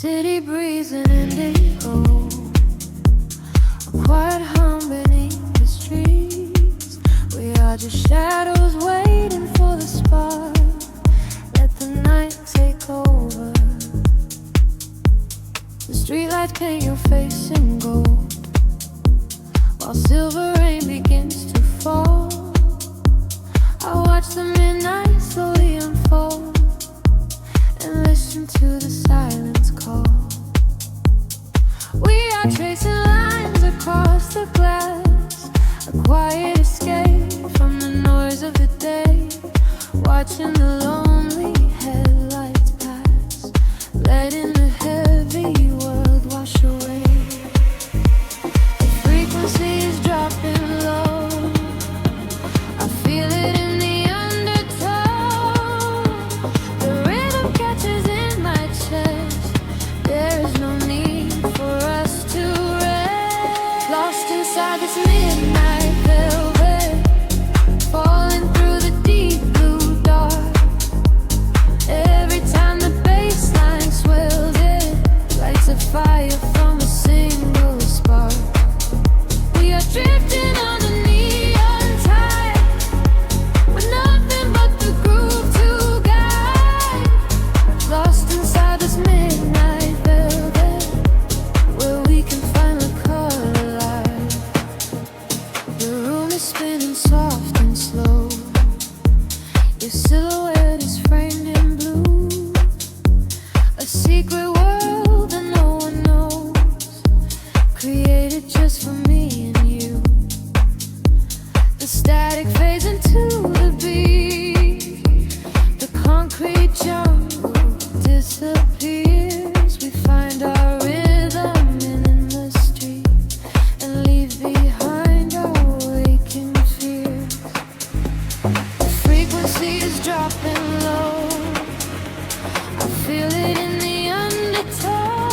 City breeze and indigo, a quiet hum beneath the streets. We are just shadows waiting for the spark. Let the night take over. The streetlights paint your face in gold, while silver rain begins to fall. I watch the midnight slowly unfold and listen to the silence call. We are tracing lines across the glass, a quiet escape from the noise of the day, watching the lonely headlights pass, letting the heavy world wash away. The frequency is dropping low, I feel it in the undertow. The rhythm catches in my chest, there is no need for us to rest. Lost inside this midnight velvet, falling through the deep blue dark. Every time the bass line swells, it lights a fire from a single spark. We are drifting on the neon tide, with nothing but the groove to guide. Lost inside this midnight velvet, where we can find the color light. The room is spinning soft and slow, your silhouette is framed in blue, a secret world that no one knows, created just for me and you. The static fades into the beat, the concrete jungle disappears. We find our rhythm in the street and leave behind our waking fears. The frequency is dropping low, I feel it in the undertow.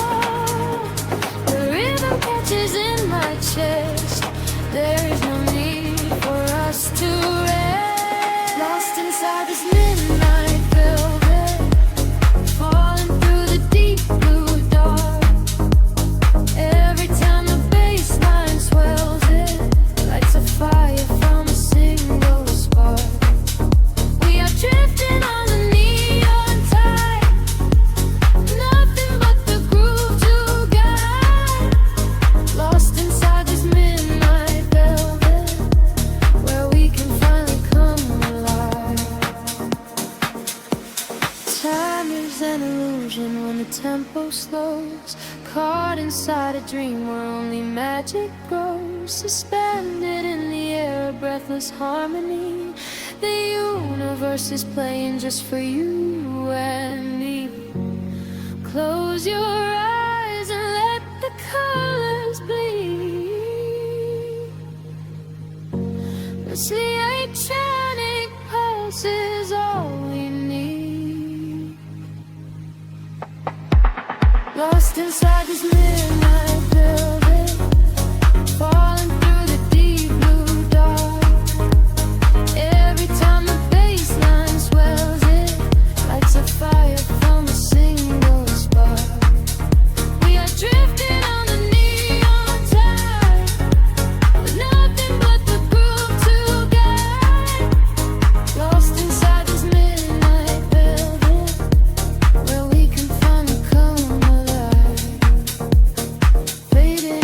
The rhythm catches in my chest, there is no need for us to rest. Lost inside this midnight velvet, falling through the deep blue dark. Every time the bass line swells, it lights a fire from a single spark. We are drifting on the neon tide, nothing but the groove to guide. Lost inside this midnight velvet, where we can finally come alive. Time is an illusion when the tempo slows, caught inside a dream where only magic grows. Suspended in the air, a breathless harmony. The universe is playing just for you and me. Close your eyes and let the colors bleed. It's the electronic pulse is all we need. Lost inside this midnight velvet, falling through the deep blue dark. Every time the bass line swells, it lights a fire from a single spark. We are drifting on the neon tide, with nothing but the groove to guide. Lost inside this midnight velvet, where we can finally come alive. Fading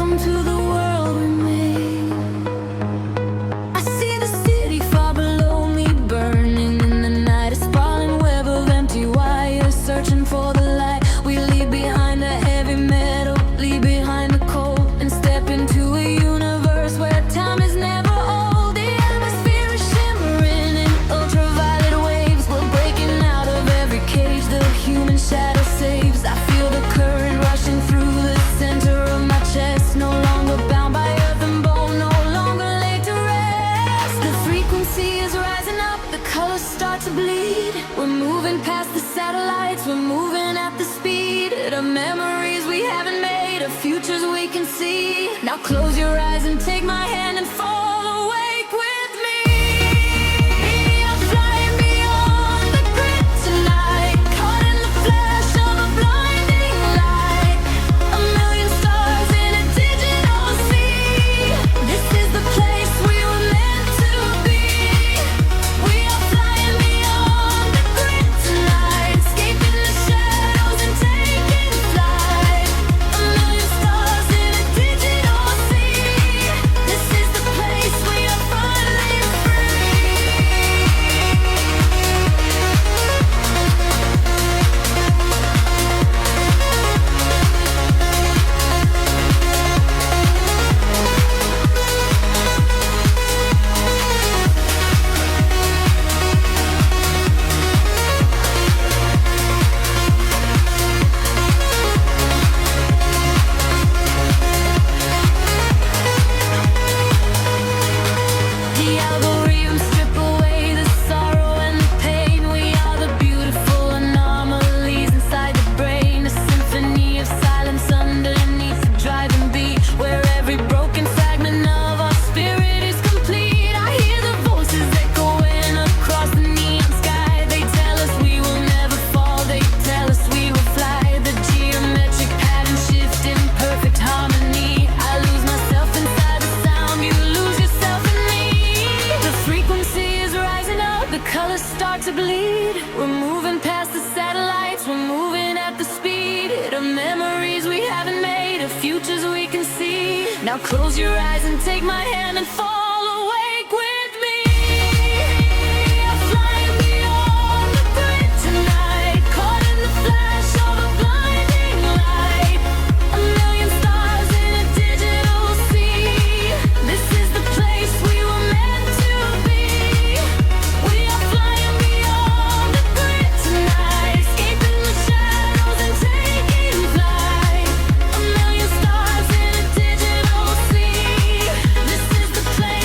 welcome to the world we made. I see the city far below me, burning in the night. A sprawling web of empty wires, searching for the light. We leave behind the heavy metal, leave behind the cold, and step into a universe where time is never old. The atmosphere is shimmering in ultraviolet waves. We're breaking out of every cage the human shadow saves. I feel the current rushing through the center of my chest. No longer bound by earth and bone, no longer laid to rest. The frequency is rising up, the colors start to bleed. We're moving past the satellites, we're moving at the speed of memories we haven't made, of futures we can see. Now close your eyes and take my hand and fall awake with me. I'm flying beyond the grid tonight, caught in the flash of a blinding light. A million stars in a digital sea. This is the place we were meant to be. We are flying beyond the grid tonight, escaping the shadows and taking flight. A million stars in a digital sea. This is the place we are finally free. The algorithms strip away the sorrow and the pain. We are the beautiful anomalies inside the brain. A symphony of silence underneath the driving beat, where every broken fragment of our spirit is complete. I hear the voices echoing across the neon sky. They tell us we will never fall, they tell us we will fly. The geometric pattern shift in perfect harmony. I lose myself inside the sound, you lose yourself in me. The frequency is rising up, the colors start to bleed. We're moving past the satellites, we're moving at the speed of memories we haven't made, of futures we can see. Now close your eyes and take my hand and fall awake with me. I'm flying beyond the grid tonight, caught in the flash of a blinding light. A million stars in a digital sea. This is the place we were meant to be. We are flying beyond the grid tonight, escaping the shadows and taking flight. A million stars in a digital sea. This is the place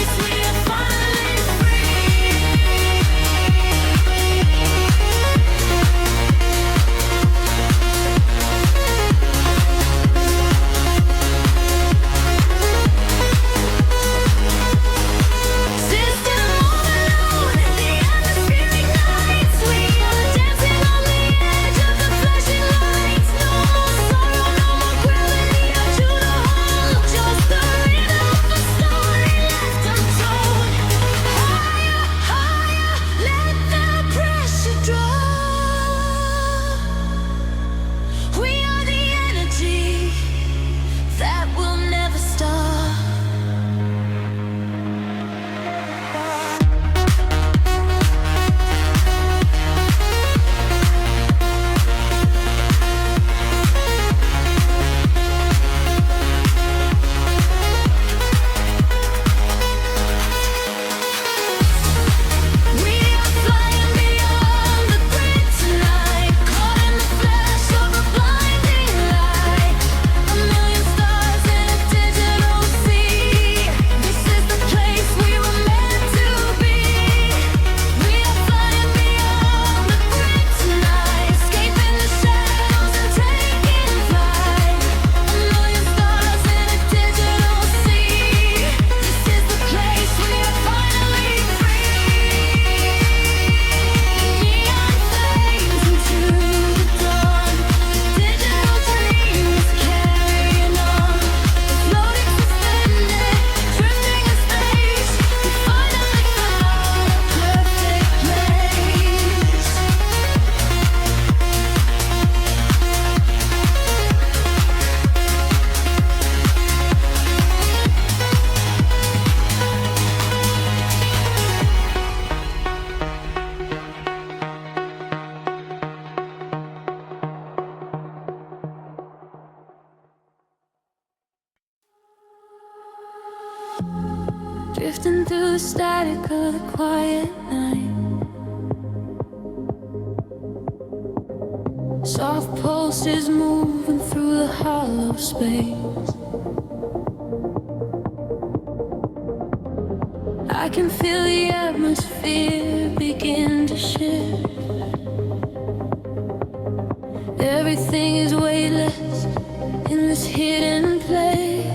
drifting through the static of the quiet night. Soft pulses moving through the hollow space. I can feel the atmosphere begin to shift. Everything is weightless in this hidden place.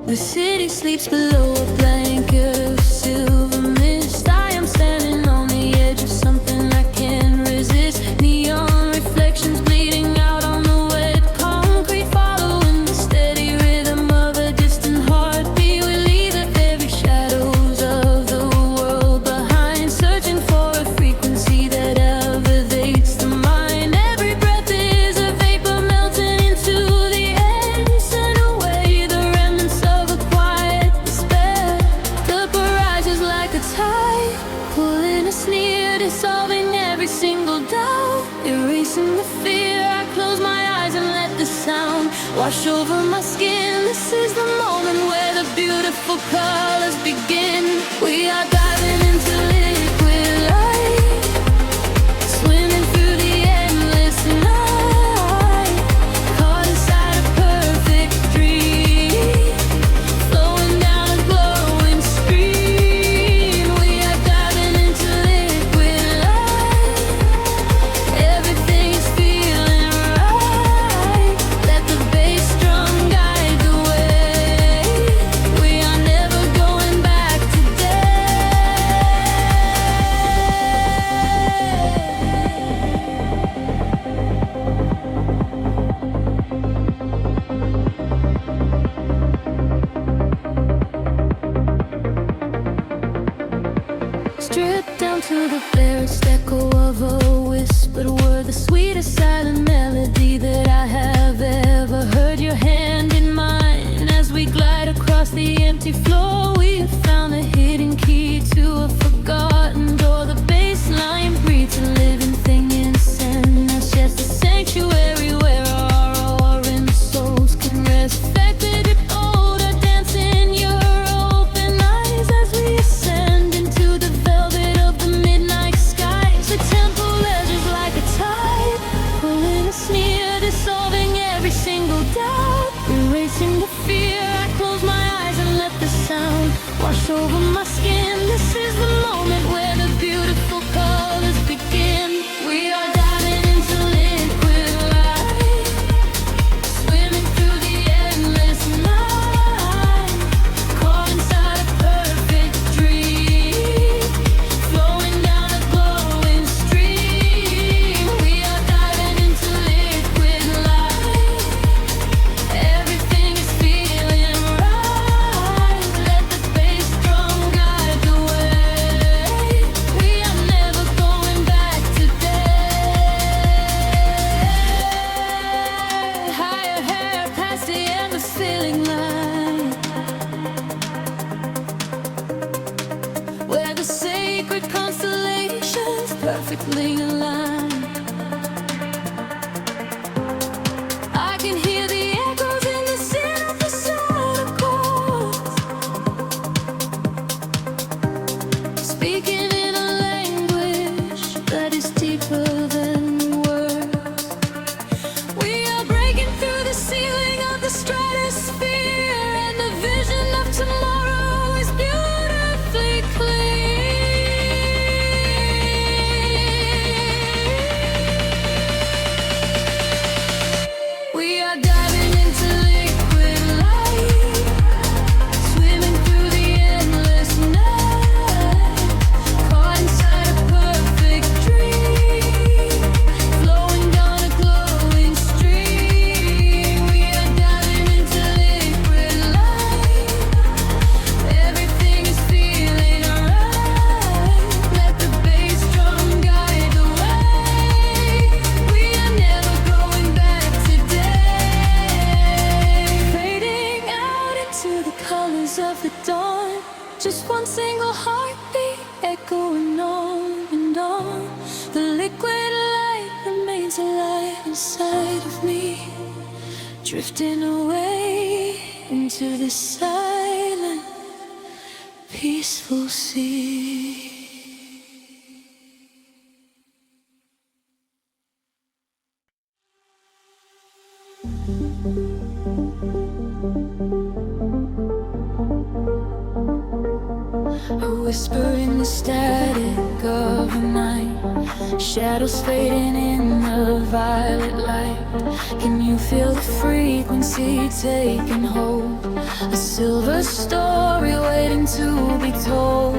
The city sleeps below a blanket of silver mist. I am standing on the edge of something I can't resist. Neon reflections bleeding out on the wet concrete, following the steady rhythm of a distant heartbeat. We leave the very shadows of the world behind, searching for a frequency that elevates the mind. Every breath is a vapor melting into the air, send away the remnants of a quiet despair. The barrage is like a tide, pulling us near, dissolving every single doubt, erasing the fear. I close my eyes and let the sound wash over my skin. This is the moment where the beautiful colors begin. We are diving into liquid light, swimming through the endless night, caught inside a perfect dream, flowing down a glowing stream. We are diving into liquid light, everything is feeling right. Let the bass drum guide the way. We are never going back today. Stripped down to the barest echo of a whispered word, the sweetest silent melody that I have ever heard. Your hand in mine as we glide across the empty floor. We have found the hidden key to a forgotten door. The bass line breathes a living thing inside us, yes, the sanctuary where our roaring souls can rest. Affected older, dance in your open eyes as we ascend into the velvet of the midnight skies. The temple ledges like a tide, pulling us near, dissolving every single doubt, erasing the fear. I close my eyes and let the sound wash over my skin. This is the moment where the beautiful colors begin. We are diving into liquid light, swimming through the endless night, caught inside a perfect dream, flowing down a glowing stream. We are diving into liquid light, everything is feeling right. Let the bass drum guide the way. We are never going back today. Higher hair past the endless feeling line, where the sacred constellations perfectly aligned. I can hear the echoes in the sin of the sound chords, speaking in a language that is deeper than words. We are breaking through the ceiling of the stratosphere, and the vision of tomorrow is beautifully clear. We are diving into liquid light, swimming through the endless night, caught inside a perfect dream, flowing down a glowing stream. We are diving into liquid light, everything is feeling right. Let the bass drum guide the way. We are never going back today. Fading out into the colors of the dawn, just one single heartbeat echoing on and on. The liquid light remains alive inside of me, drifting away into the silence. peaceful sea. A whisper in the static of the night, shadows fading in the violet light. Can you feel the frequency taking hold? A silver story waiting to be told.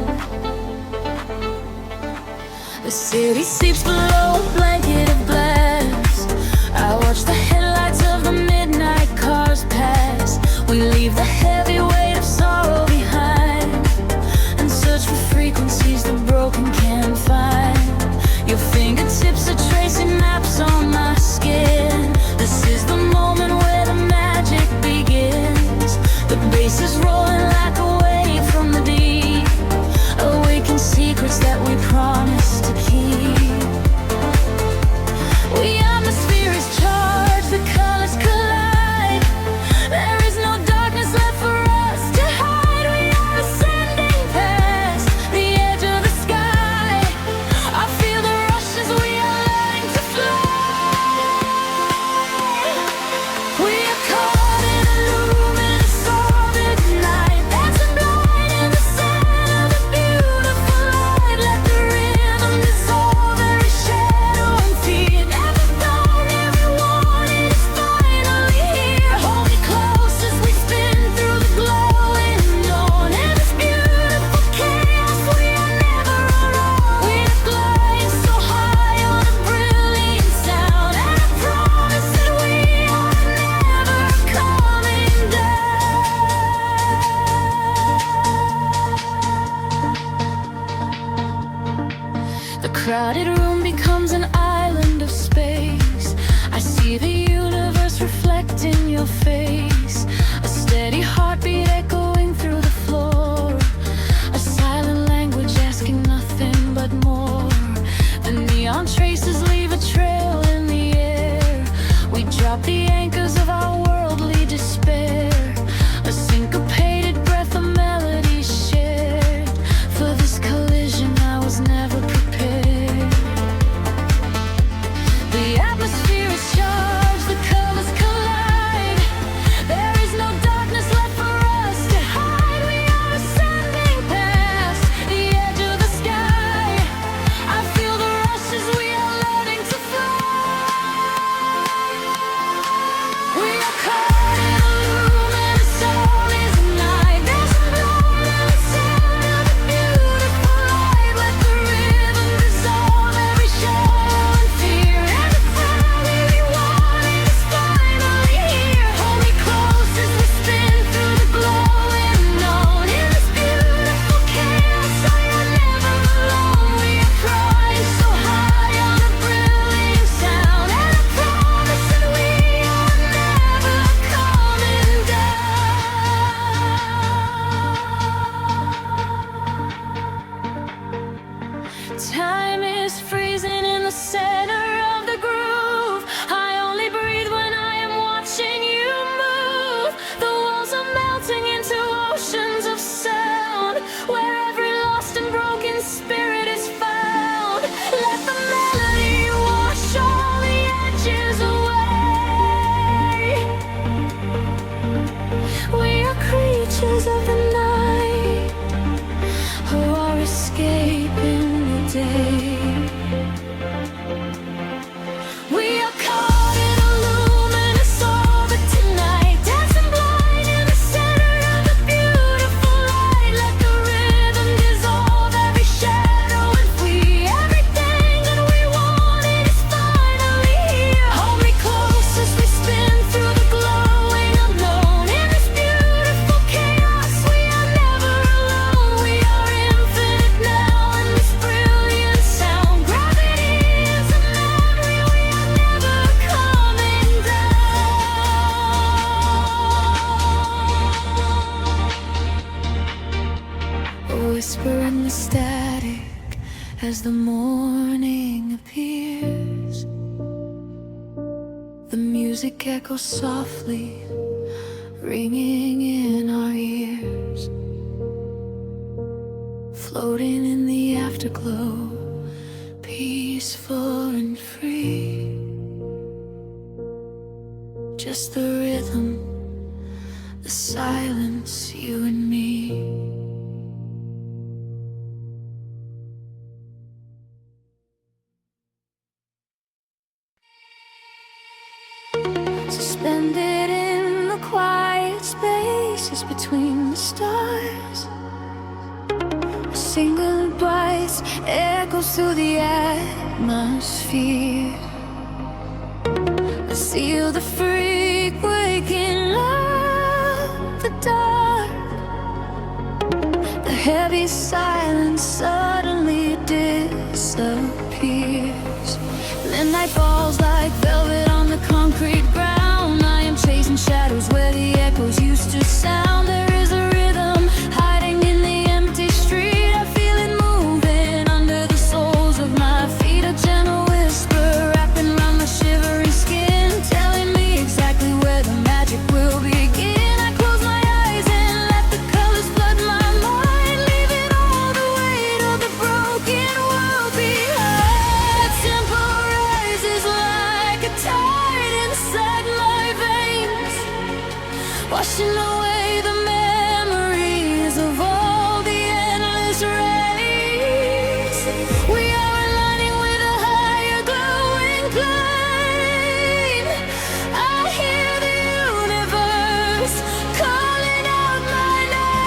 The city sleeps below a blanket of glass. I watch the headlights of the midnight cars pass. We leave the heavy weight of sorrow behind and search for frequencies the broken can't find. Your fingertips are tracing maps on my skin. This is the moment where the magic begins. The bass is rolling like a wave from the deep, awaken secrets that we promised to keep. We atmosphere is charged, the colors collide. There is no darkness left for us to hide. We are ascending past the edge of the sky. I feel the rush as we are learning to fly. We are caught in a luminous orbit tonight, dancing blind in the center of the beautiful light. Let the rhythm dissolve every shadow and fear. Every thought, every warning is finally here. Hold me close as we spin through the glowing dawn. In this beautiful chaos, we are never alone. We are flying so high on a brilliant sound, and I promise that we are never coming down. The crowded room becomes an island of space. I see the universe reflecting your face. A steady heartbeat echoing through the floor. A silent language asking nothing but more. The neon traces leave a trail in the air. We drop the anchors of our worldly despair. A syncopated breath of melodies shared. For this collision I was never prepared. The atmosphere is charged, the colors collide. There is no darkness left for us to hide. We are ascending past the edge of the sky. I feel the rush as we are learning to fly. We are caught in a luminous orbit tonight, dancing blind in the center of the beautiful light. Let the rhythm dissolve every shadow and fear. Every family we wanted is finally here. Hold me close as we spin through the glowing dawn. In this beautiful chaos, I am never alone. We are flying so high on a brilliant sound, and I promise that we are never coming down. Time is freezing in the center of the groove. I only breathe when I am watching you move. The walls are melting into oceans of sound, where every lost and broken spirit is found. Let the melody wash all the edges away. We are creatures of the night who are escaping the day. We are caught in a luminous orbit tonight, dancing blind in the center of the beautiful light. Let the rhythm dissolve every shadow and flee. Everything that we wanted is finally here. Hold me close as we spin through the glowing unknown. In this beautiful chaos, we are never alone. We are infinite now in this brilliant sound. Gravity is a memory, we are never coming down. A whisper in the static as the morning appears. The music echoes softly, ringing in our ears. floating in the afterglow, peaceful and free. Just the rhythm, the silence, you and me. Suspended in the quiet spaces between the stars, a single voice echoes through the atmosphere. I seal the freak waking up the dark. The heavy silence suddenly disappears. The night falls like velvet on the concrete ground. I am chasing shadows where the echoes used to sound. There is a rhythm hiding in the empty street. I feel it moving under the soles of my feet. A gentle whisper wrapping around my shivering skin, telling me exactly where the magic will begin. I close my eyes and let the colors flood my mind, leaving all the weight of the broken world behind. The tempo rises like a tide inside my veins, washing away the memories of all the endless rays. We are aligning with a higher glowing flame. I hear the universe calling out my name.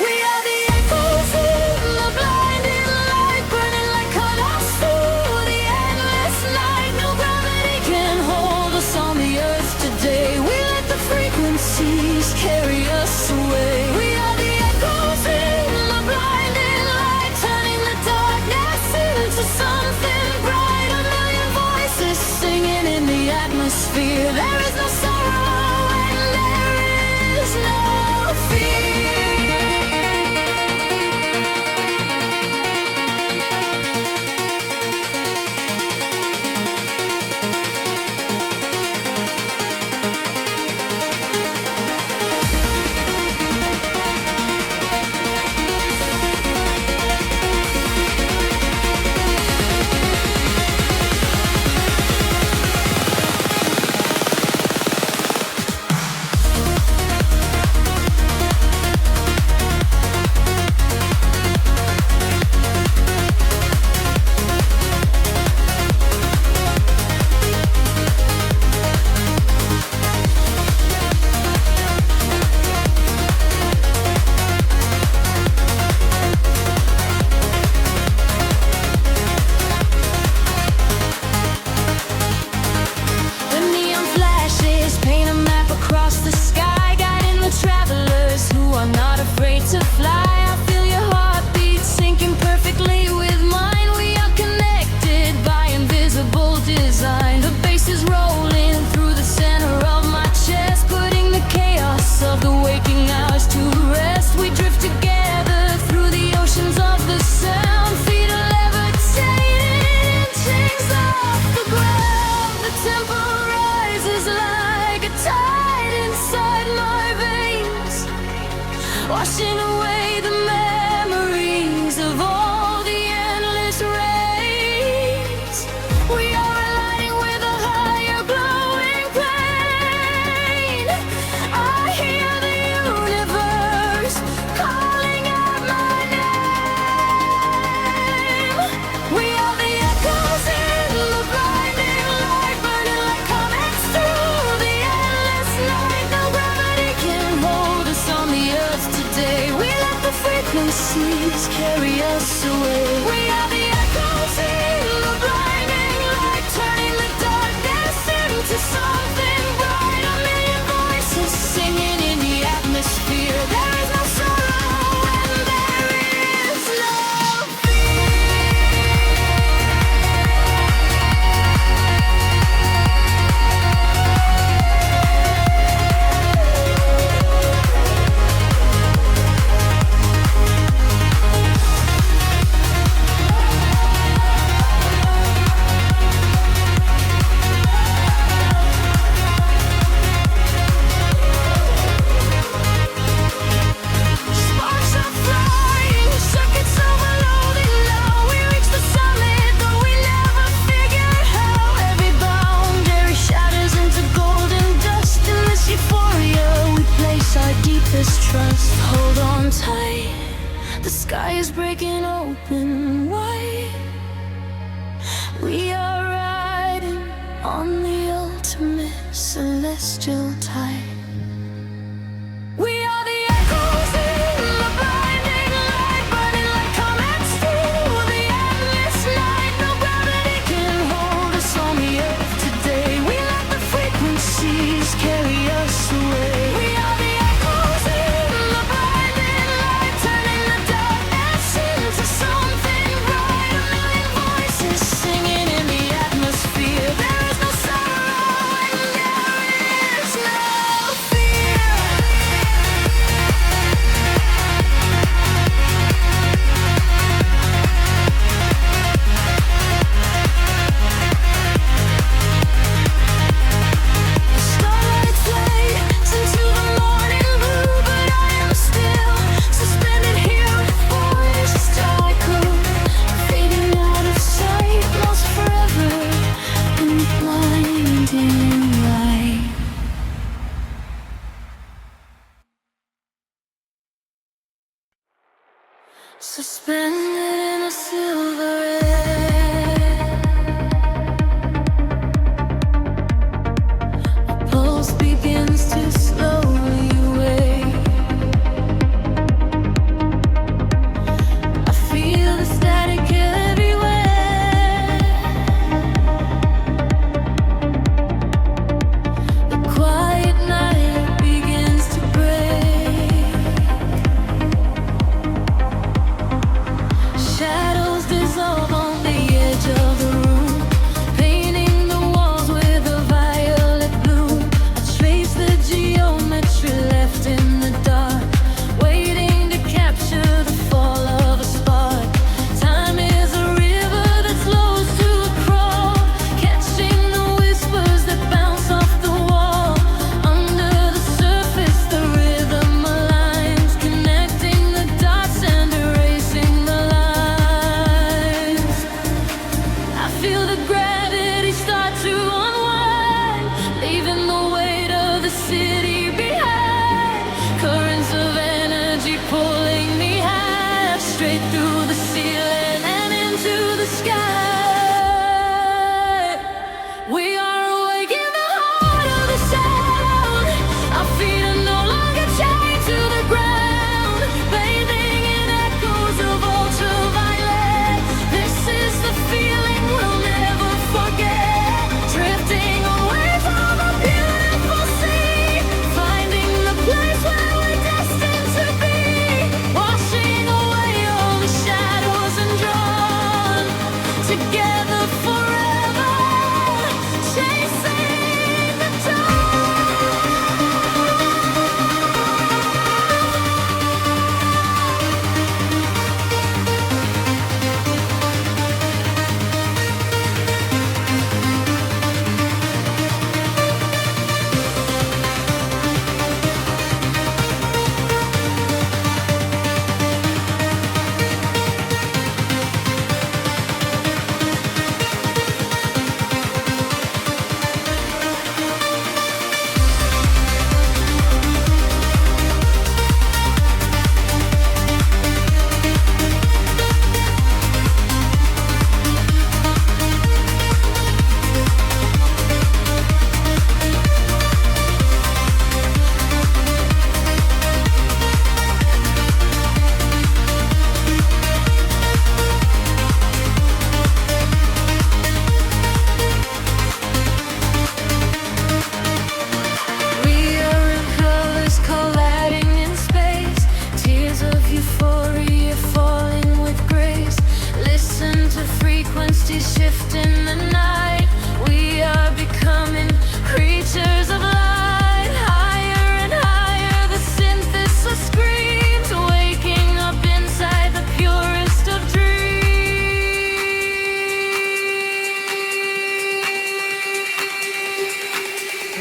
We are the echoes in the blinding light, burning like colors through the endless night. No gravity can hold us on the earth today. We let the frequencies carry us away. We are the echoes in the blinding light, turning the darkness into something bright. A million voices singing in the atmosphere. There is no sorrow and there is no fear. The neon flashes paint a map across the sky, guiding the travelers who are not afraid to fly. I feel your heartbeat syncing perfectly with mine. We are connected by invisible design. The bass is rolling through the center of my chest, putting the chaos of the waking hours to rest. We drift together through the oceans of the sound, feet are levitating, chains off the ground. The tempo rises like a tide inside my veins, washing away the memories of all the endless rays. We are aligning with a higher glowing plane. I hear the universe calling out my name. We are the echoes in the blinding light, burning like comets through the endless night. No gravity can hold us on the earth today. We let the frequencies carry us away. We are the echoes in the blinding light, turning the darkness into something bright. A million voices singing in the atmosphere. There is no sorrow and there is no fear. Sky is breaking open wide. We are riding on the ultimate celestial tide. We are the echoes in the blinding light, burning like comets through the endless night. No gravity can hold us on the earth today. We let the frequencies carry us away. We are the echoes in the blinding light, turning the darkness into something bright. A million voices singing in the atmosphere. There is no sorrow and there is no fear. Starlight fades into the morning blue, but I am still suspended here before this cycle, fading out of sight, lost forever in the blinding light. Suspended in a silver air, a pulse begins to slowly wake. I feel the static everywhere. The quiet night begins to break. Shadows dissolve on the edge of the room, painting the walls with a violet bloom. I trace the geometry left in the dark, waiting to capture the fall of a spark. Time is a river that flows to a crawl, catching the whispers that bounce off the wall. Under the surface, the rhythm aligns, connecting the dots and erasing the lines. I feel the gravity start to unwind, leaving the weight of the city behind. Currents of energy pulling me high, straight through the ceiling and into the sky. We are awake in the heart of the sound. Our feet are no longer chained to the ground, bathing in echoes of ultraviolet. This is the feeling we'll never forget. Drifting away from a beautiful sea, finding the place where we're destined to be. Washing away all the shadows and drawn together forever, chasing the We are in colors colliding in space, tears of euphoria falling with grace. Listen to frequencies shift in the night. We are becoming creatures of light. Higher and higher, the synthesis screams, waking up inside the purest of dreams.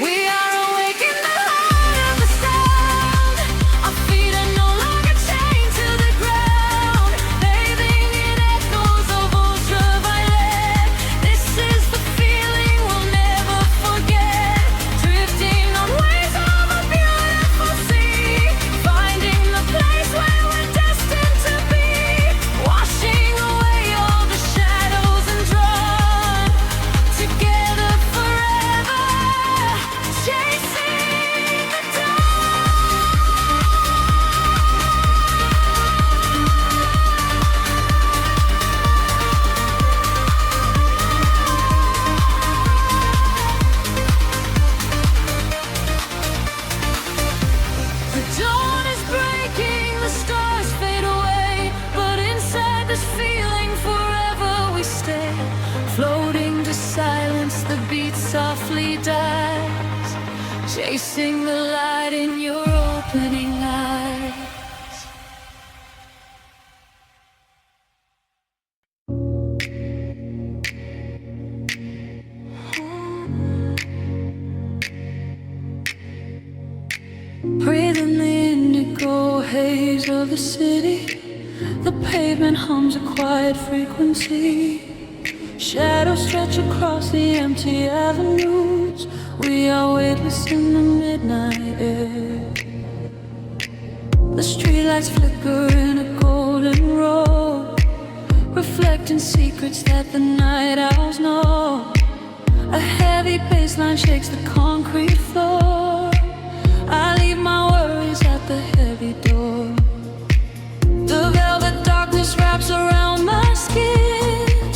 We are awake in the heart of the sound. Our feet are no longer chained to the ground, bathing in echoes of ultraviolet. This chasing the light in your opening eyes. Breathing the indigo haze of the city, the pavement hums a quiet frequency. Shadows stretch across the empty avenues. We are weightless in the midnight air. The streetlights flicker in a golden row, reflecting secrets that the night owls know. A heavy bassline shakes the concrete floor. I leave my worries at the heavy door. The velvet darkness wraps around my skin,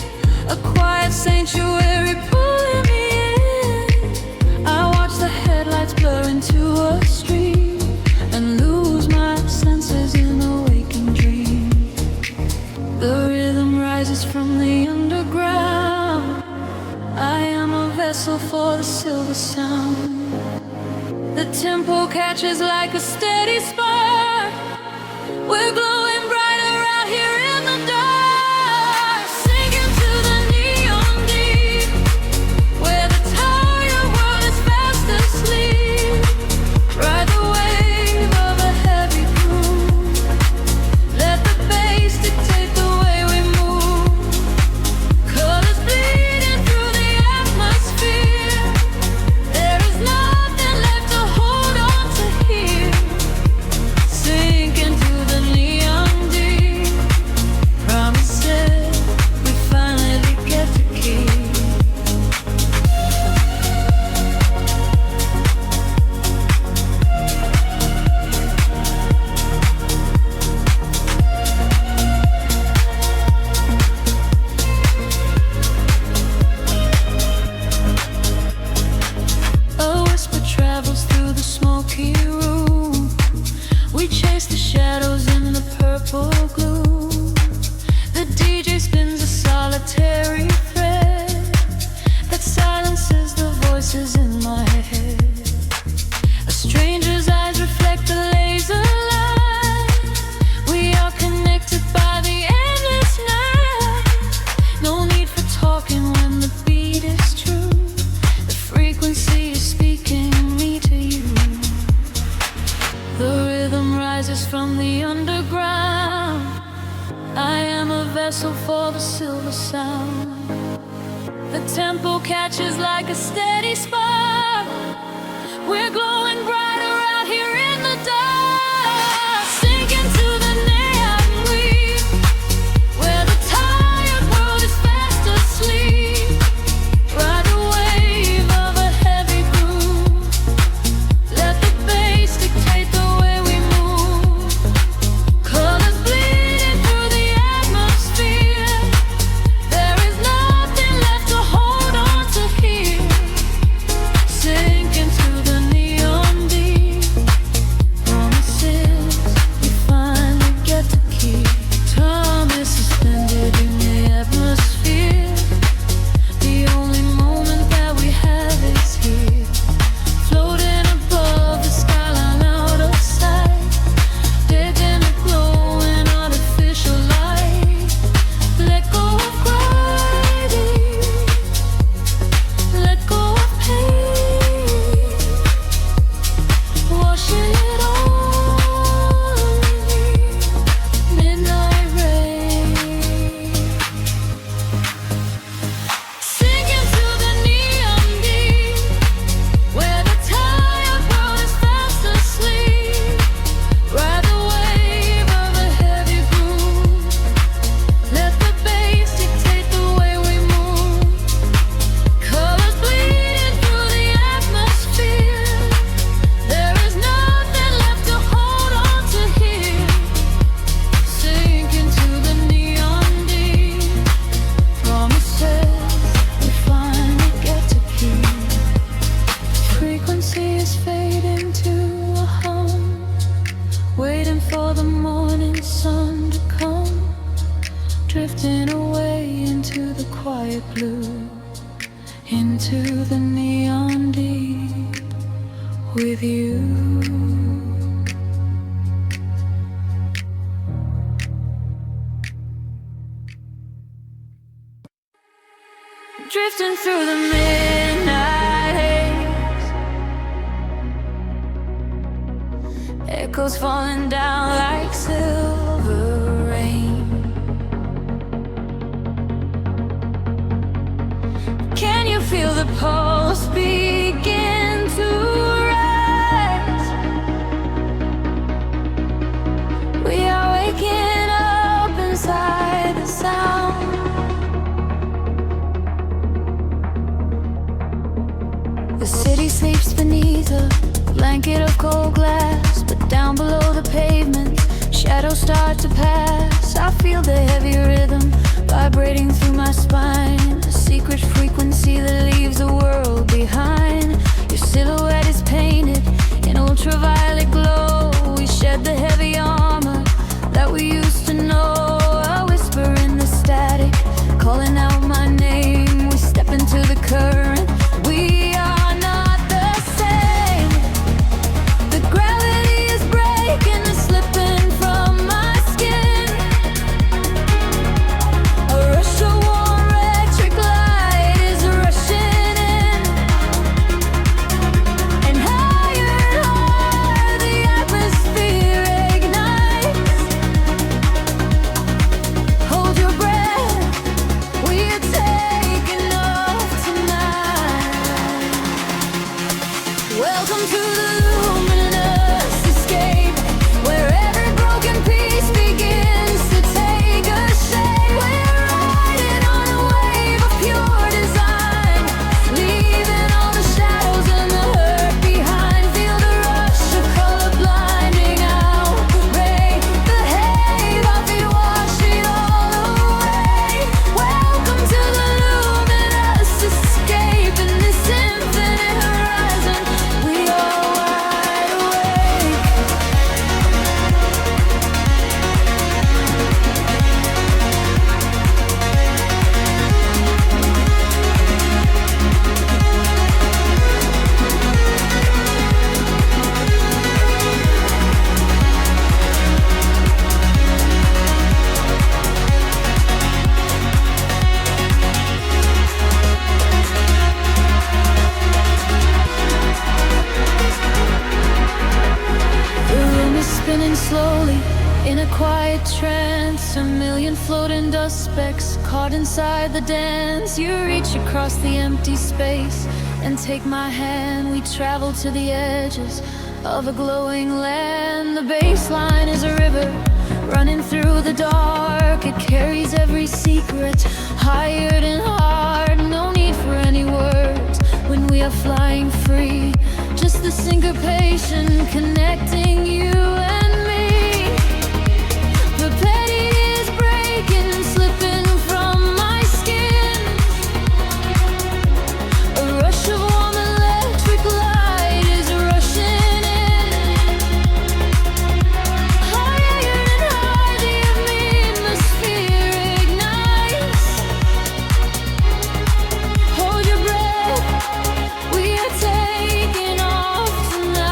a quiet sanctuary pulling me in. I watch the headlights blur into a street and lose my senses in a waking dream. The rhythm rises from the underground. I am a vessel for the silver sound. The tempo catches like a steady spark. We're glowing brighter out here in the dark, sinking to the neon deep, where the tired world is fast asleep. Ride the wave of a heavy groove. Let the bass dictate the way we move. Colors bleeding through the atmosphere. There is nothing left to hold on to here. Sink into the neon deep. Promises we finally get to keep. A whisper travels through the smoky room. We chase the shadows in the purple gloom. The DJ spins a solitary thread that silences the voices in my head. A stranger's eyes reflect the laser light. We are connected by the endless night. No need for talking when the beat is true. The frequency is speaking me to you. The rhythm rises from the underground. I am a vessel for the silver sound. The tempo catches like a steady spark. We're glowing brighter out here in the dark, sinking to the neon green, where the tired world is fast asleep. Ride the wave of a heavy groove. Let the bass dictate the way we move. Colors bleeding through the atmosphere. There is nothing left to hold on to here. Sink into the neon with you. Drifting through the midnight haze, echoes falling down like silver rain. Can you feel the pulse begin to rise? We are waking up inside the sound. The city sleeps beneath a blanket of cold glass, but down below the pavement, shadows start to pass. I feel the heavy rhythm vibrating through my spine, a secret frequency that leaves the world behind. Your silhouette is painted in ultraviolet glow. We shed the heavy armor that we used to know. A whisper in the static, calling out my name. We step into the current. We are not the same. The gravity is breaking and slipping from my skin. A rush of warm electric light is rushing in, and higher the atmosphere ignites. Hold your breath, we are taking off tonight. Welcome to the luminous escape, where every broken piece begins to take a shape. We're riding on a wave of pure design, leaving all the shadows and the hurt behind. Feel the rush of color blinding out. Ray the haze, I feel wash it all away. Welcome to the luminous escape, in this infinite horizon we are wide awake. The room is spinning slowly in a quiet trance. A million floating dust specks caught inside the dance. You reach across the empty space and take my hand. We travel to the edges of a glowing land. The baseline is a river running through the dark. It carries every secret, hired and hard. No need for any words when we are flying free. Just the syncopation connecting you and me. The petty is breaking and slipping from my skin. A rush of warm electric light is rushing in. Higher and higher the atmosphere ignites. Hold your breath, we are taking off tonight.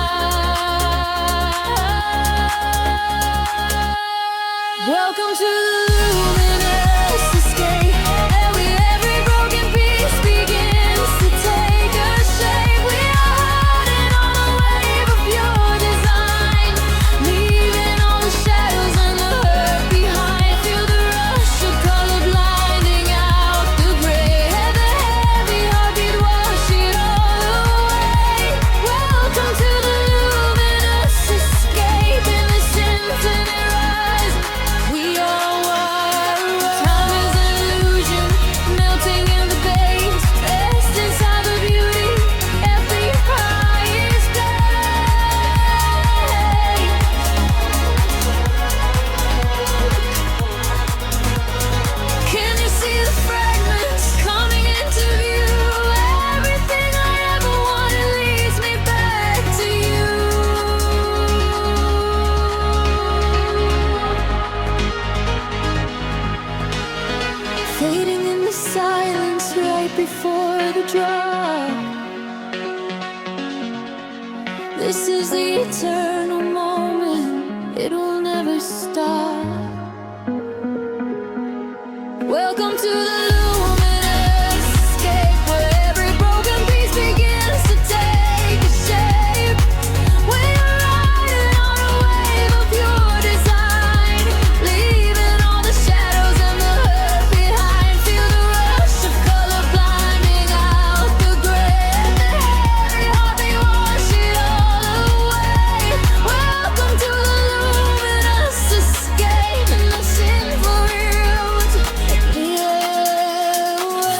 This is the eternal moment, it will never stop. Welcome to the luminous escape, where every broken piece begins to take a shape. We are riding on a wave of pure design, leaving all the shadows and the hurt behind. Feel the rush of color blinding out the gray, and the heavy heart they wash it all away. Welcome to the luminous escape, and the sinful roots.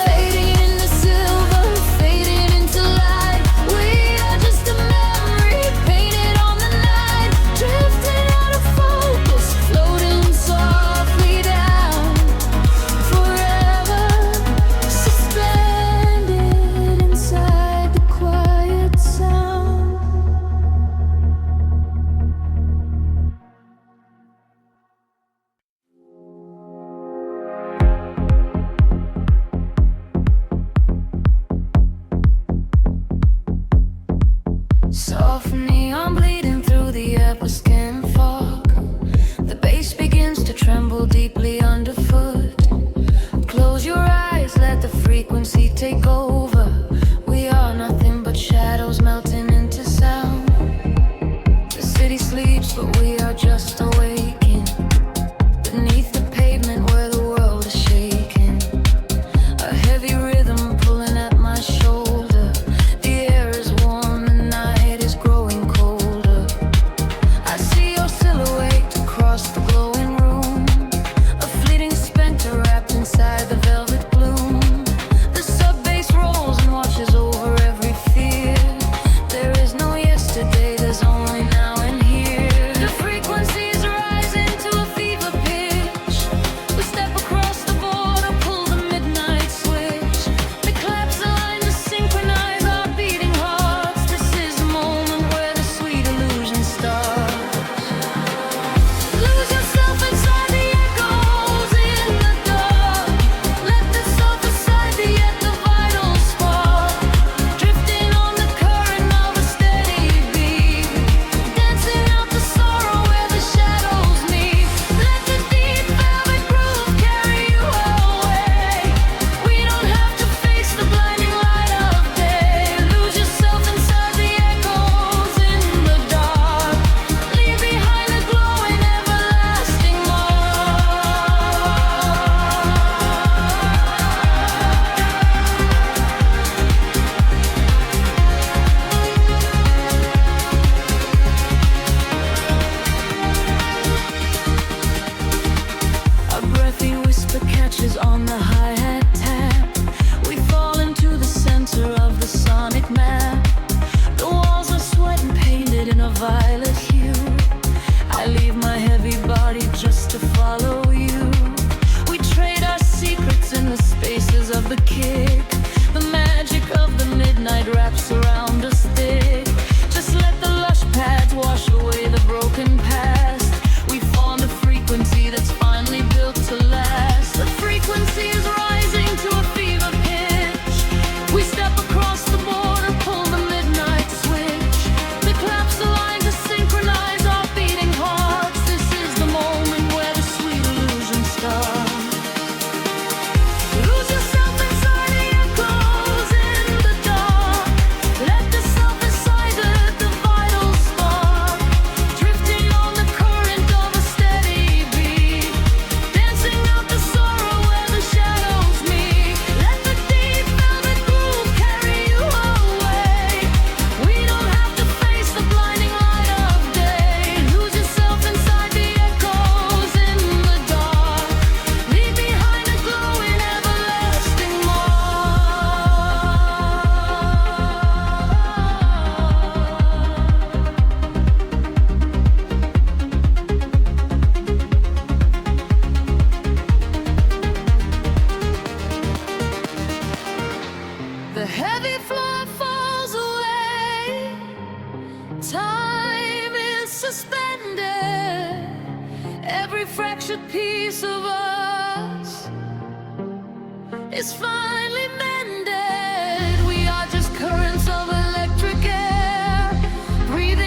Fading into silver, fading into light. We are just a memory painted on the night, drifting out of focus, floating softly down, forever suspended inside the quiet sound. Soft neon bleeding through the upper skin fog. The bass begins to tremble deeply underfoot. Close your eyes, let the frequency take over. We are nothing but shadows melting into sound. The city sleeps, but we are just awaking beneath the pavement where the world is shaking. A heavy rhythm pulling at my shoulder. The air is warm, the night is growing colder. I see your silhouette across the glowing room, a fleeting specter wrapped inside the velvet gloom. The sub bass rolls and washes over every fear. There is no yesterday, there's only now and here. The frequencies rise into a fever pitch. We step across the border, pull the midnight switch. We collapse the line to synchronize our beating hearts. This is the moment where the sweet illusion starts. Lose yourself inside the echoes in the dark. Let the self aside be at the vital spark. Drifting on the current of a steady beat, dancing out the sorrow where the shadows meet. Let the deep velvet groove carry you away. We don't have to face the blinding light of day. Lose yourself inside the echoes in the dark. Leave behind the glowing everlasting A breathy whisper catches on the hi-hat tap. We fall into the center of the sonic map. The walls are sweat and painted in a violet hue. I leave my heavy body just to follow you. We trade our secrets in the spaces of the kick. The magic of the midnight wraps around us thick. Just let the lush pads wash away the broken past. We formed a frequency that's finally built to last. The frequency is rising to a fever pitch. We step across the border, pull the midnight switch. We collapse the line to synchronize our beating hearts. This is the moment where the sweet illusion starts. Lose yourself inside the echoes in the dark. Let the self aside, let the vital spark. Drifting on the current of a steady beat, dancing out the sorrow where the shadows meet. Let the deep velvet groove carry you away. We don't have to face the blinding light of day. Lose yourself inside the echoes in the dark. Leave behind a glowing everlasting The heavy floor falls away. Time is suspended. Every fractured piece of us is finally mended. We are just currents of electric air, breathing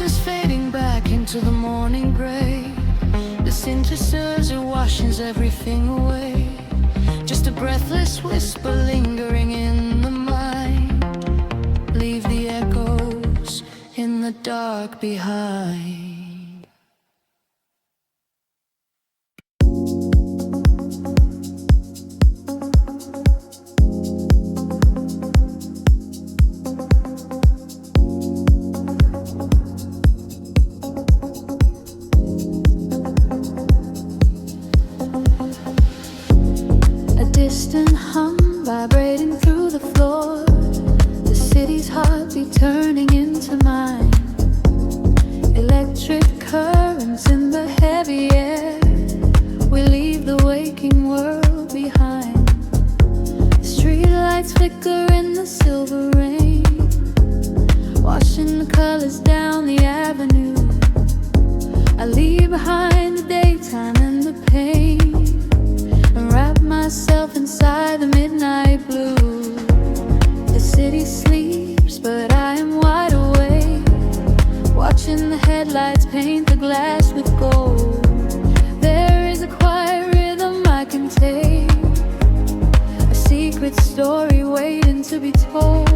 voices fading back into the morning gray. The synthesizer washes everything away. Just a breathless whisper lingering in the mind. Leave the echoes in the dark behind. Distant hum vibrating through the floor. The city's heartbeat turning into mine. Electric currents in the heavy air. We leave the waking world behind. The streetlights flicker in the silver rain, washing the colors down the avenue. I leave behind the daytime and the pain, wrap myself inside the midnight blue. The city sleeps, but I am wide awake, watching the headlights paint the glass with gold. There is a quiet rhythm I can take, a secret story waiting to be told.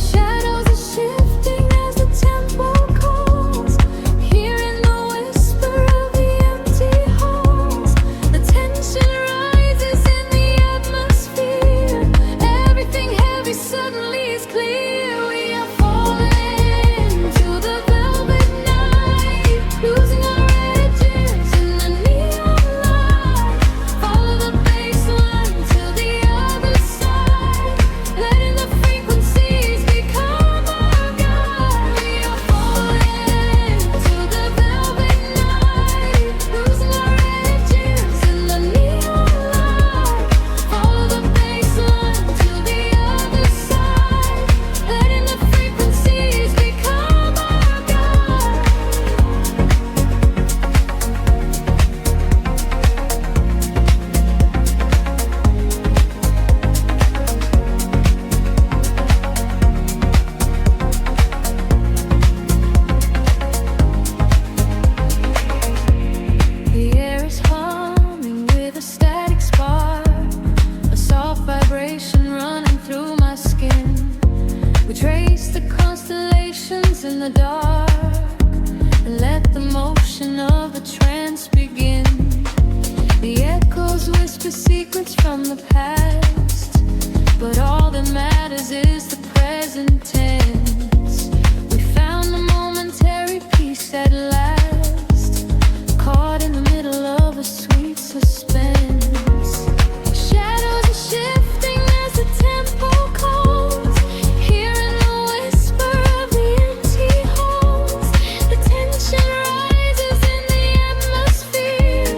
Shadows are shifting as the tempo calls, hearing the whisper of the empty halls. The tension rises in the atmosphere. Everything heavy suddenly is clear. We are falling to the velvet night, losing our edges in the neon light. Follow the bass line to the other side, letting the frequencies become our guide. We are falling to the velvet night, losing our edges in the neon light. Follow the bass line to the other side, letting the frequencies become our guide. The air is humming with a static spark, a soft vibration running through my skin. We trace the constellations in the dark and let the motion of the trance begin. The echoes whisper secrets from the past, but all that matters is the present tense. We found the momentary peace at last, caught in the middle of a sweet suspense. Shadows are shifting as the tempo calls, hearing the whisper of the empty halls. The tension rises in the atmosphere.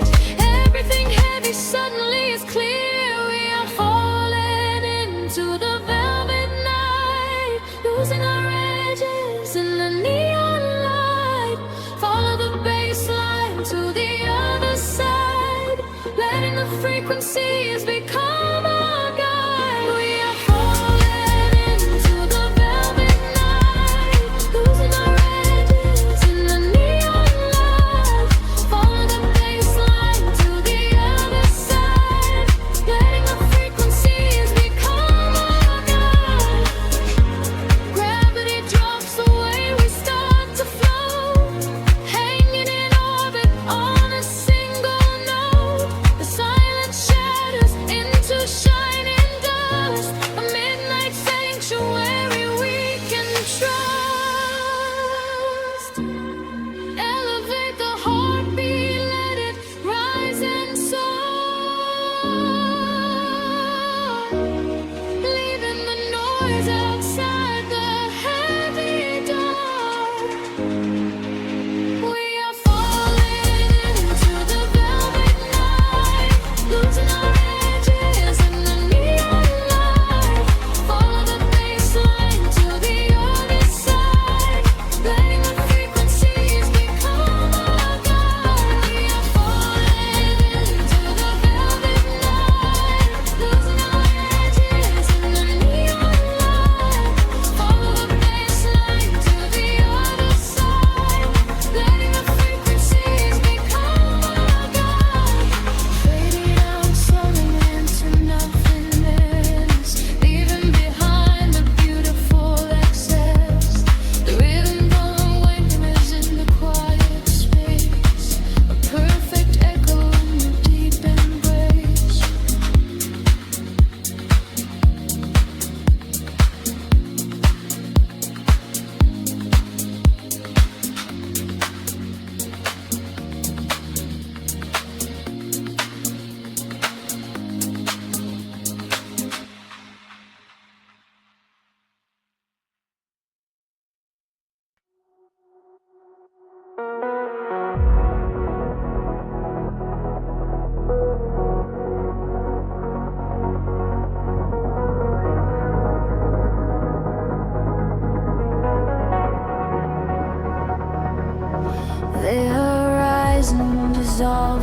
Everything heavy suddenly is clear. We are falling into the velvet night, losing our edges in the neon light. Follow the bass line to the other side, letting the frequencies become our guide. We are falling into the velvet night, losing our edges in the neon light. Follow the bass line to the other side, letting the frequencies become our guide. Gravity drops away, we start to float, hanging in orbit on a single note. The silence shatters in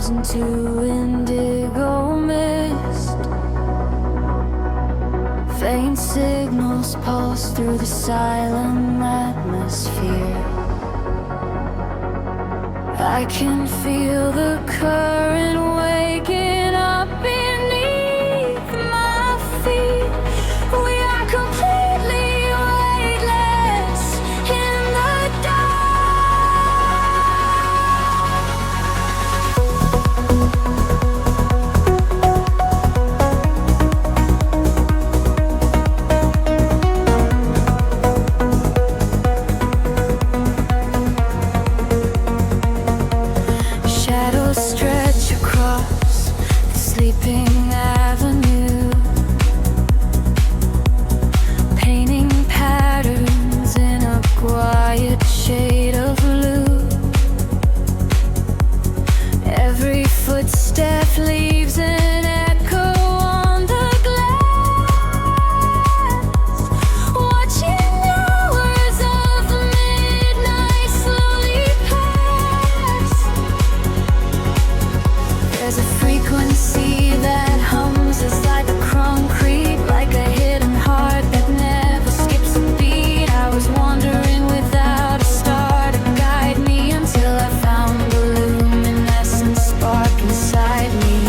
dissolves into indigo mist. Faint signals pulse through the silent atmosphere. I can feel the current waking up beneath my feet. We are completely weightless in the stretch across the sleeping avenue, painting patterns in a quiet shade of blue. Every footstep leaves an echo on the glass, watching hours of the midnight slowly pass. There's a frequency that hums inside the concrete, like a hidden heart that never skips a beat. I was wandering without a star to guide me until I found the luminescent spark inside me.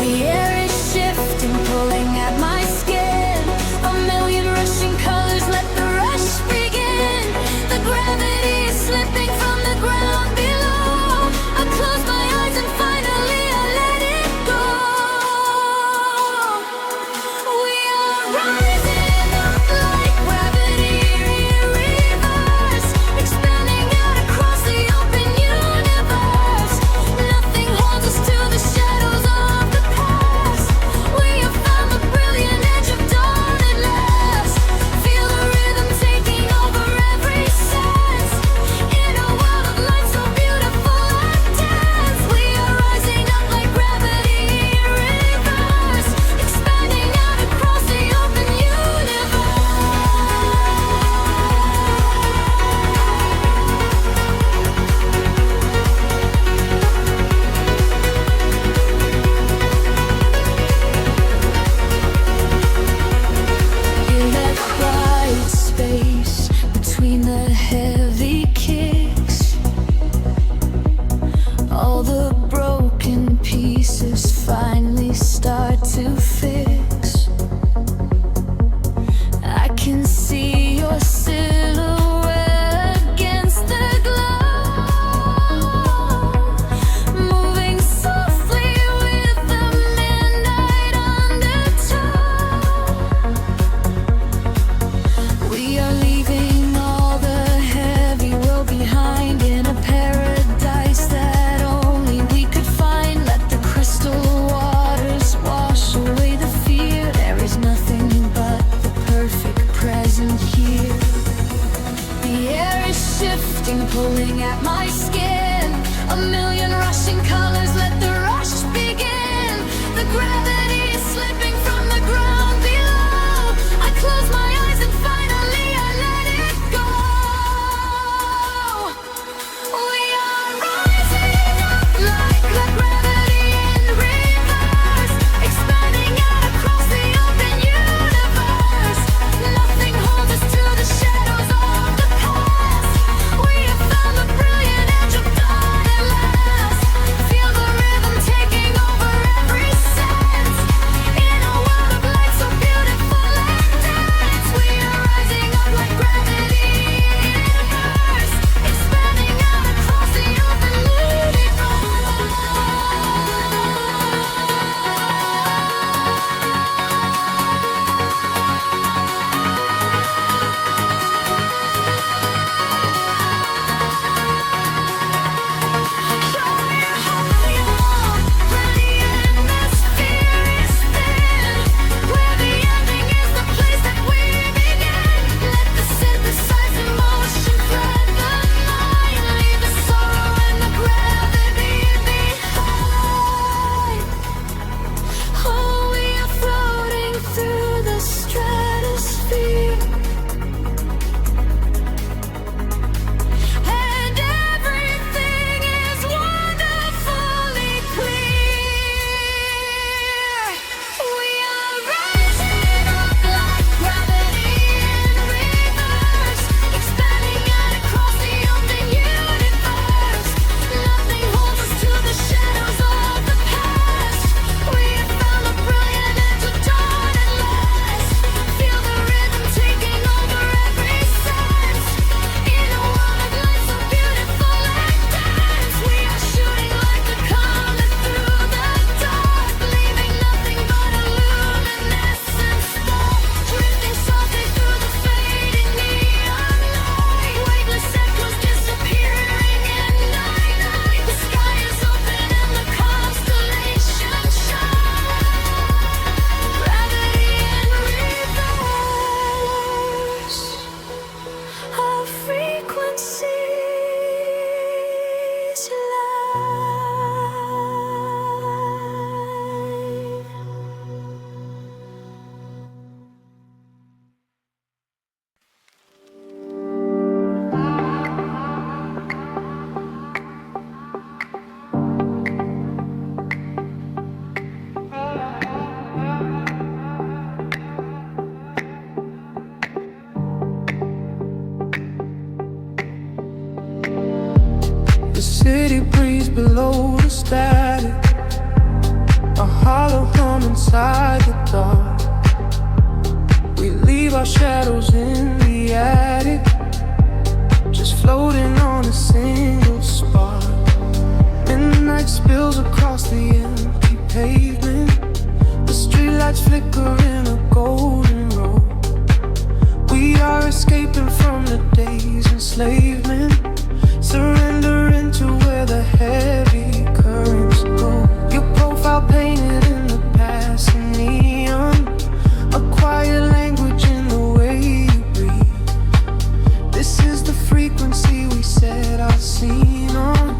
The air is shifting, pulling at my skin. A million rushing colors, let the rush begin. The gravity is slipping from the ground below. I close my eyes and finally I let it go. We are rising up like gravity in reverse, expanding out across the open universe. Nothing holds us to the shadows of the past. We have found the brilliant edge of dawn at last. Feel the rhythm taking over every sense. In a world of light so beautiful and dense, we are rising up like gravity in reverse, expanding out across the open universe. Hear that quiet space between the heavy kicks. All the broken pieces finally start to fix. I can see your silhouette against the glow, moving softly with the midnight undertow. We are leaving all the heavy world behind in a paradise that only we could find. Let the crystal waters wash away the fear. There is nothing but the perfect present here. The air is shifting, pulling at my skin. A million rushing colors, let the rush begin. The gravity is slipping from the ground below. I close my eyes and finally I let it go. We are rising up like gravity in reverse, expanding out across the open universe. Nothing holds us to the shadows of the past. We have found the brilliant edge of dawn at last. Feel the rhythm frequencies The city breeze below the static, a hollow hum inside the dark. We leave our shadows in the attic, just floating on a single spark. Midnight spills across the empty pavement, the streetlights flicker in a golden row. We are escaping from the day's enslavement, surrendering to where the heavy currents go. Your profile painted in the passing neon, a quiet language in the way you breathe. This is the frequency we set our scene on,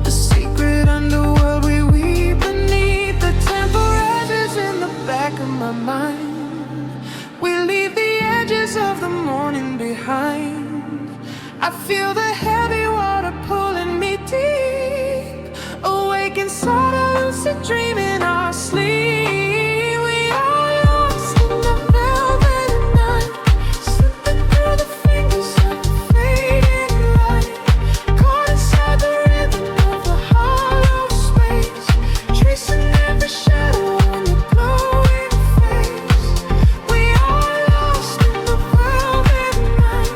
the secret underworld we weave beneath. The temple rises in the back of my mind. We leave the edges of the morning behind. I feel the heavy water pulling me deep, awake inside a lucid dream in our sleep. We are lost in the velvet night, slipping through the fingers of the fading light, caught inside the rhythm of the hollow space, tracing every shadow on your glowing face. We are lost in the velvet night.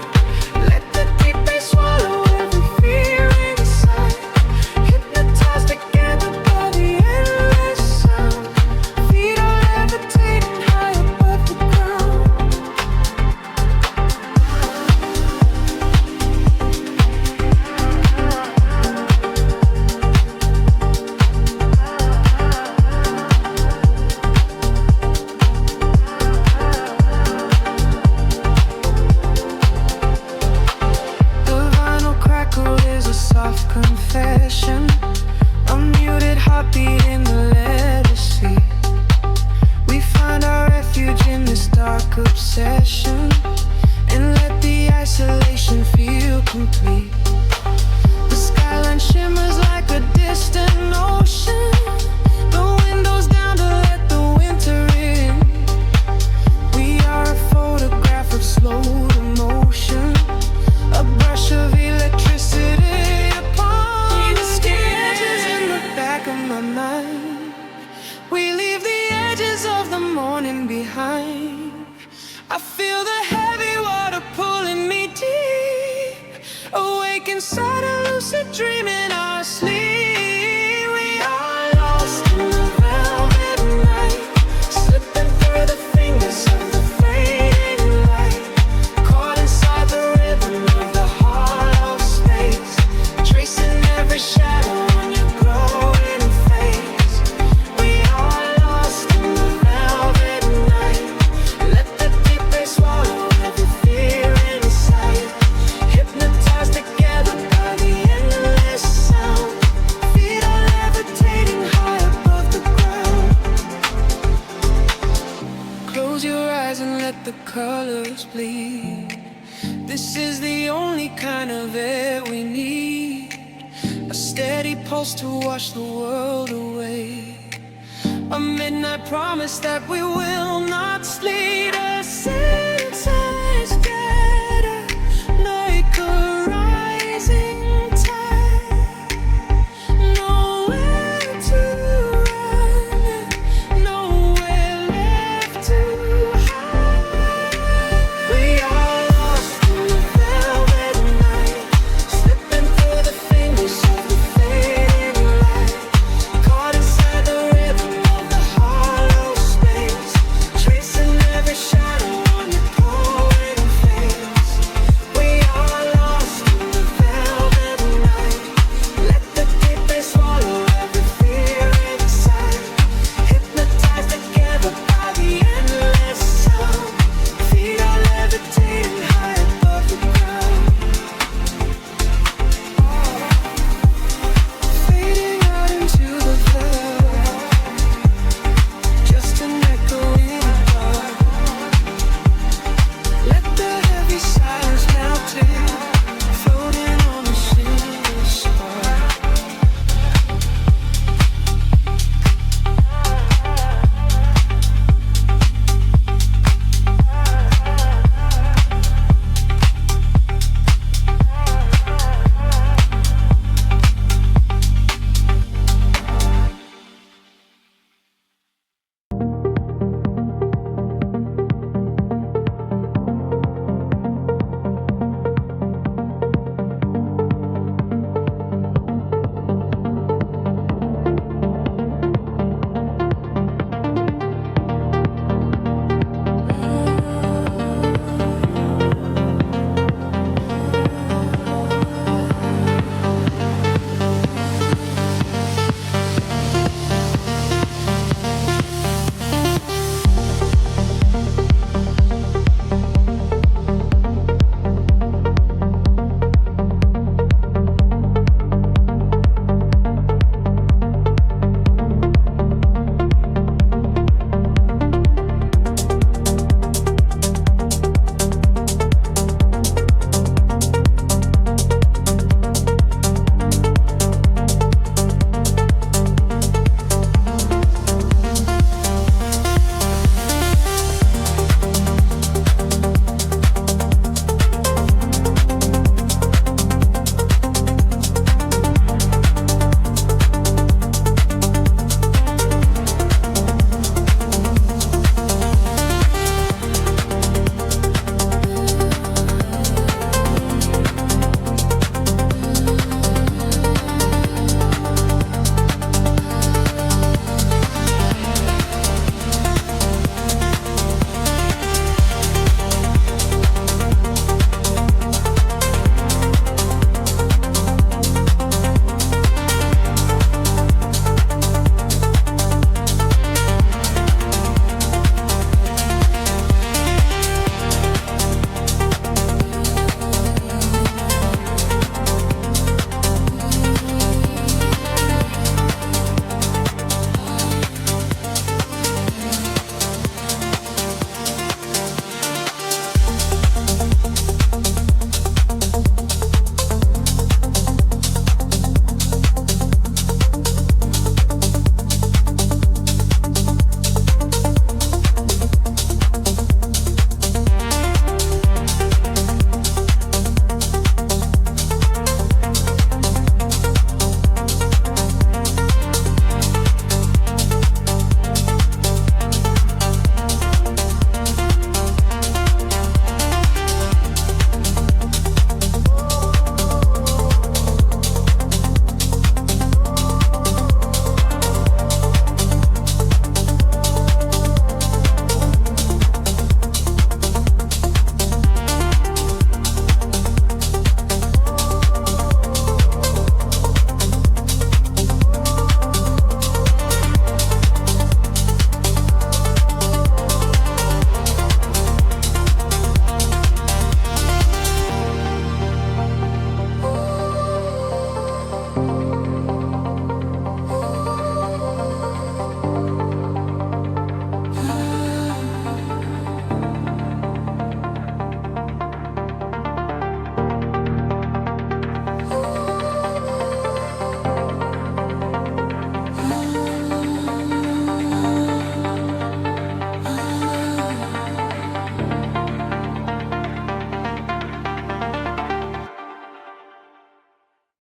Let the deep bass swallow every fear inside, hypnotized together by the endless sound. Feet are levitating high above the ground. The vinyl crackle is a soft confession, a muted heartbeat in the legacy. We find our refuge in this dark obsession, and let the isolation feel complete. The skyline shimmers like a distant ocean, the windows down to let the winter in. We are a photograph of slow emotion, a brush of electricity upon the sketches in the back of my mind. We leave the edges of the morning behind. I feel the heavy water pulling me deep, awake inside a lucid dream in our sleep. We are lost in the velvet night, slipping through the fingers of the fading light, caught inside the rhythm of the hollow space, tracing every shadow on your glowing face. We are lost in the velvet night. Let the deep bass swallow every fear inside, hypnotized together by the endless sound. Feet are levitating high above the ground. Close your eyes and let the colors bleed. This is the only kind of air we need, a steady pulse to wash the world away, a midnight promise that we will not sleep. A sense of